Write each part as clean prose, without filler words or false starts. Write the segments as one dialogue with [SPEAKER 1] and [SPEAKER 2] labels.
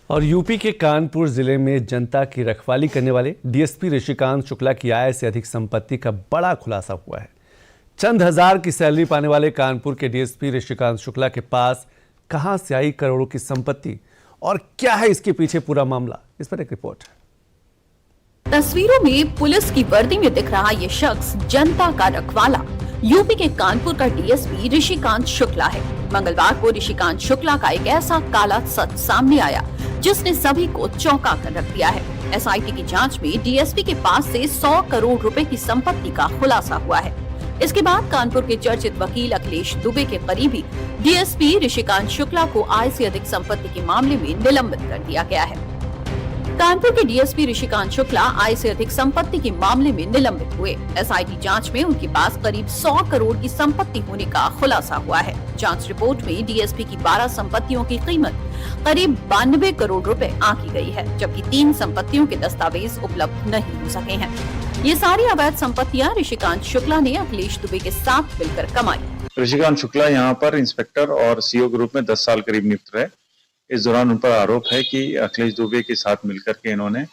[SPEAKER 1] और यूपी के कानपुर जिले में जनता की रखवाली करने वाले डीएसपी ऋषिकांत शुक्ला की आय से अधिक संपत्ति का बड़ा खुलासा हुआ है। चंद हजार की सैलरी पाने वाले कानपुर के डीएसपी ऋषिकांत शुक्ला के पास कहां से आई करोड़ों की संपत्ति और क्या है इसके पीछे पूरा मामला, इस पर एक रिपोर्ट है।
[SPEAKER 2] तस्वीरों में पुलिस की वर्दी में दिख रहा ये शख्स जनता का रखवाला यूपी के कानपुर का डीएसपी ऋषिकांत शुक्ला है। मंगलवार को ऋषिकांत शुक्ला का एक ऐसा काला सच सामने आया जिसने सभी को चौंका कर रख दिया है। एसआईटी की जांच में डीएसपी के पास से 100 करोड़ रुपए की संपत्ति का खुलासा हुआ है। इसके बाद कानपुर के चर्चित वकील अखिलेश दुबे के करीबी डीएसपी ऋषिकांत शुक्ला को आय से अधिक संपत्ति के मामले में निलंबित कर दिया गया है। कानपुर के डीएसपी ऋषिकांत शुक्ला आय से अधिक संपत्ति के मामले में निलंबित हुए। एसआईटी जांच में उनके पास करीब 100 करोड़ की संपत्ति होने का खुलासा हुआ है। जांच रिपोर्ट में डीएसपी की 12 संपत्तियों की कीमत करीब 92 करोड़ रुपए आंकी गई है, जबकि 3 संपत्तियों के दस्तावेज उपलब्ध नहीं हो सके हैं। ये सारी अवैध संपत्तियां ऋषिकांत शुक्ला ने अखिलेश दुबे के साथ मिलकर कमाई।
[SPEAKER 3] ऋषिकांत शुक्ला यहाँ पर इंस्पेक्टर और सीओ के रूप में 10 साल करीब नियुक्त रहे। इस दौरान उन पर आरोप है कि अखिलेश दुबे के साथ मिलकर के इन्होंने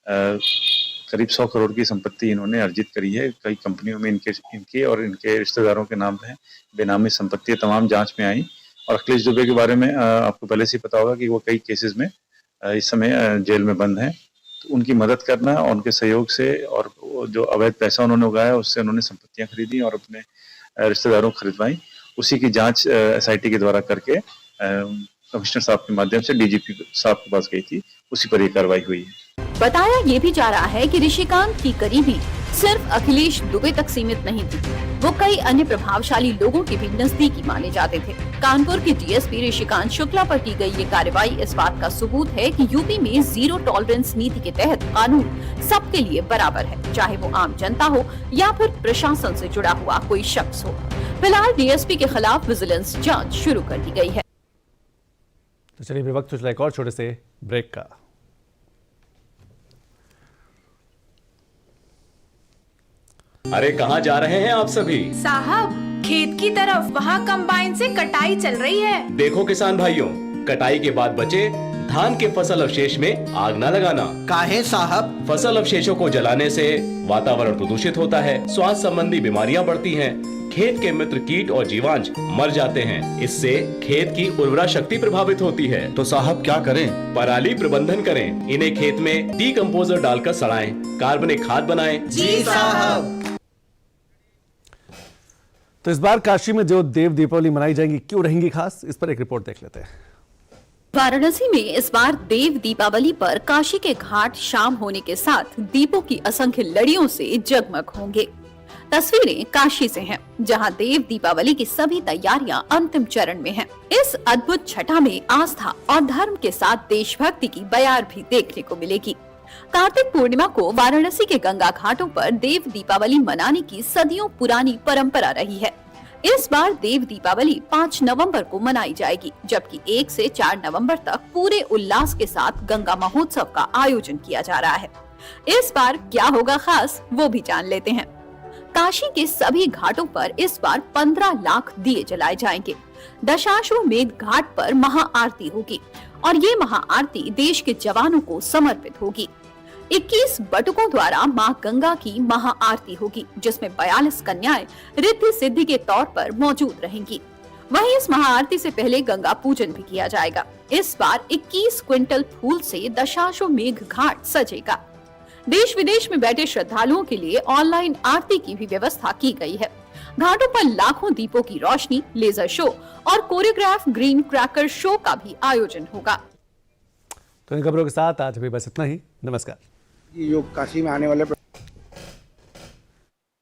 [SPEAKER 3] करीब 100 करोड़ की संपत्ति इन्होंने अर्जित करी है। कई कंपनियों में इनके और इनके रिश्तेदारों के नाम पे बेनामी संपत्ति तमाम जांच में आई। और अखिलेश दुबे के बारे में आपको पहले से पता होगा कि वो कई केसेस में इस समय जेल में बंद हैं। तो उनकी मदद करना और उनके सहयोग से और जो अवैध पैसा उन्होंने उगाया उससे उन्होंने संपत्तियां खरीदी और अपने रिश्तेदारों को खरीदवाई। उसी की जांच एसआईटी के द्वारा करके कमिश्नर साहब के माध्यम से डीजीपी साहब के पास गई थी, उसी पर यह कार्रवाई हुई है।
[SPEAKER 2] बताया ये भी जा रहा है कि ऋषिकांत की करीबी सिर्फ अखिलेश दुबे तक सीमित नहीं थी, वो कई अन्य प्रभावशाली लोगों के भी नजदीकी माने जाते थे। कानपुर के डीएसपी ऋषिकांत शुक्ला पर की गई ये कार्रवाई इस बात का सबूत है कि यूपी में जीरो टॉलरेंस नीति के तहत कानून सबके लिए बराबर है, चाहे वो आम जनता हो या फिर प्रशासन से जुड़ा हुआ कोई शख्स हो। फिलहाल डीएसपी के खिलाफ विजिलेंस जाँच शुरू कर दी गई है।
[SPEAKER 1] तो चलिए वक्त तो चला एक और छोटे से ब्रेक का।
[SPEAKER 4] अरे कहाँ जा रहे हैं आप सभी?
[SPEAKER 5] साहब खेत की तरफ, वहाँ कंबाइन से कटाई चल रही है।
[SPEAKER 4] देखो किसान भाइयों, कटाई के बाद बचे धान के फसल अवशेष में आग न लगाना।
[SPEAKER 6] काहे साहब?
[SPEAKER 4] फसल अवशेषों को जलाने से वातावरण प्रदूषित होता है, स्वास्थ्य संबंधी बीमारियां बढ़ती हैं, खेत के मित्र कीट और जीवांश मर जाते हैं। इससे खेत की उर्वरा शक्ति प्रभावित होती है।
[SPEAKER 6] तो साहब क्या करें?
[SPEAKER 4] पराली प्रबंधन करें, इन्हें खेत में डीकम्पोजर डालकर सड़ाएं, कार्बनिक खाद बनाएं।
[SPEAKER 6] जी साहब।
[SPEAKER 1] तो इस बार काशी में जो देव दीपावली मनाई जाएगी क्यों रहेंगी खास, इस पर एक रिपोर्ट देख लेते हैं।
[SPEAKER 2] वाराणसी में इस बार देव दीपावली पर काशी के घाट शाम होने के साथ दीपों की असंख्य लड़ियों से जगमग होंगे। तस्वीरें काशी से हैं, जहां देव दीपावली की सभी तैयारियां अंतिम चरण में हैं। इस अद्भुत छठा में आस्था और धर्म के साथ देशभक्ति की बयार भी देखने को मिलेगी। कार्तिक पूर्णिमा को वाराणसी के गंगा घाटों पर देव दीपावली मनाने की सदियों पुरानी परंपरा रही है। इस बार देव दीपावली 5 नवंबर को मनाई जाएगी, जबकि 1 से 4 नवंबर तक पूरे उल्लास के साथ गंगा महोत्सव का आयोजन किया जा रहा है। इस बार क्या होगा खास, वो भी जान लेते हैं। काशी के सभी घाटों पर इस बार 15 लाख दिए जलाए जाएंगे। दशाश्वमेध घाट पर महाआरती होगी और ये महाआरती देश के जवानों को समर्पित होगी। 21 बटुकों द्वारा मां गंगा की महाआरती होगी, जिसमें 42 कन्याएं रिद्धि सिद्धि के तौर पर मौजूद रहेंगी। वहीं इस महाआरती से पहले गंगा पूजन भी किया जाएगा। इस बार 21 क्विंटल फूल से दशाश्वमेध घाट सजेगा। देश विदेश में बैठे श्रद्धालुओं के लिए ऑनलाइन आरती की भी व्यवस्था की गई है। घाटों पर लाखों दीपों की रोशनी, लेजर शो और कोरियोग्राफ ग्रीन क्रैकर शो का भी आयोजन होगा।
[SPEAKER 1] तो इन खबरों के साथ आज भी बस इतना ही। नमस्कार।
[SPEAKER 7] जो काशी में आने वाले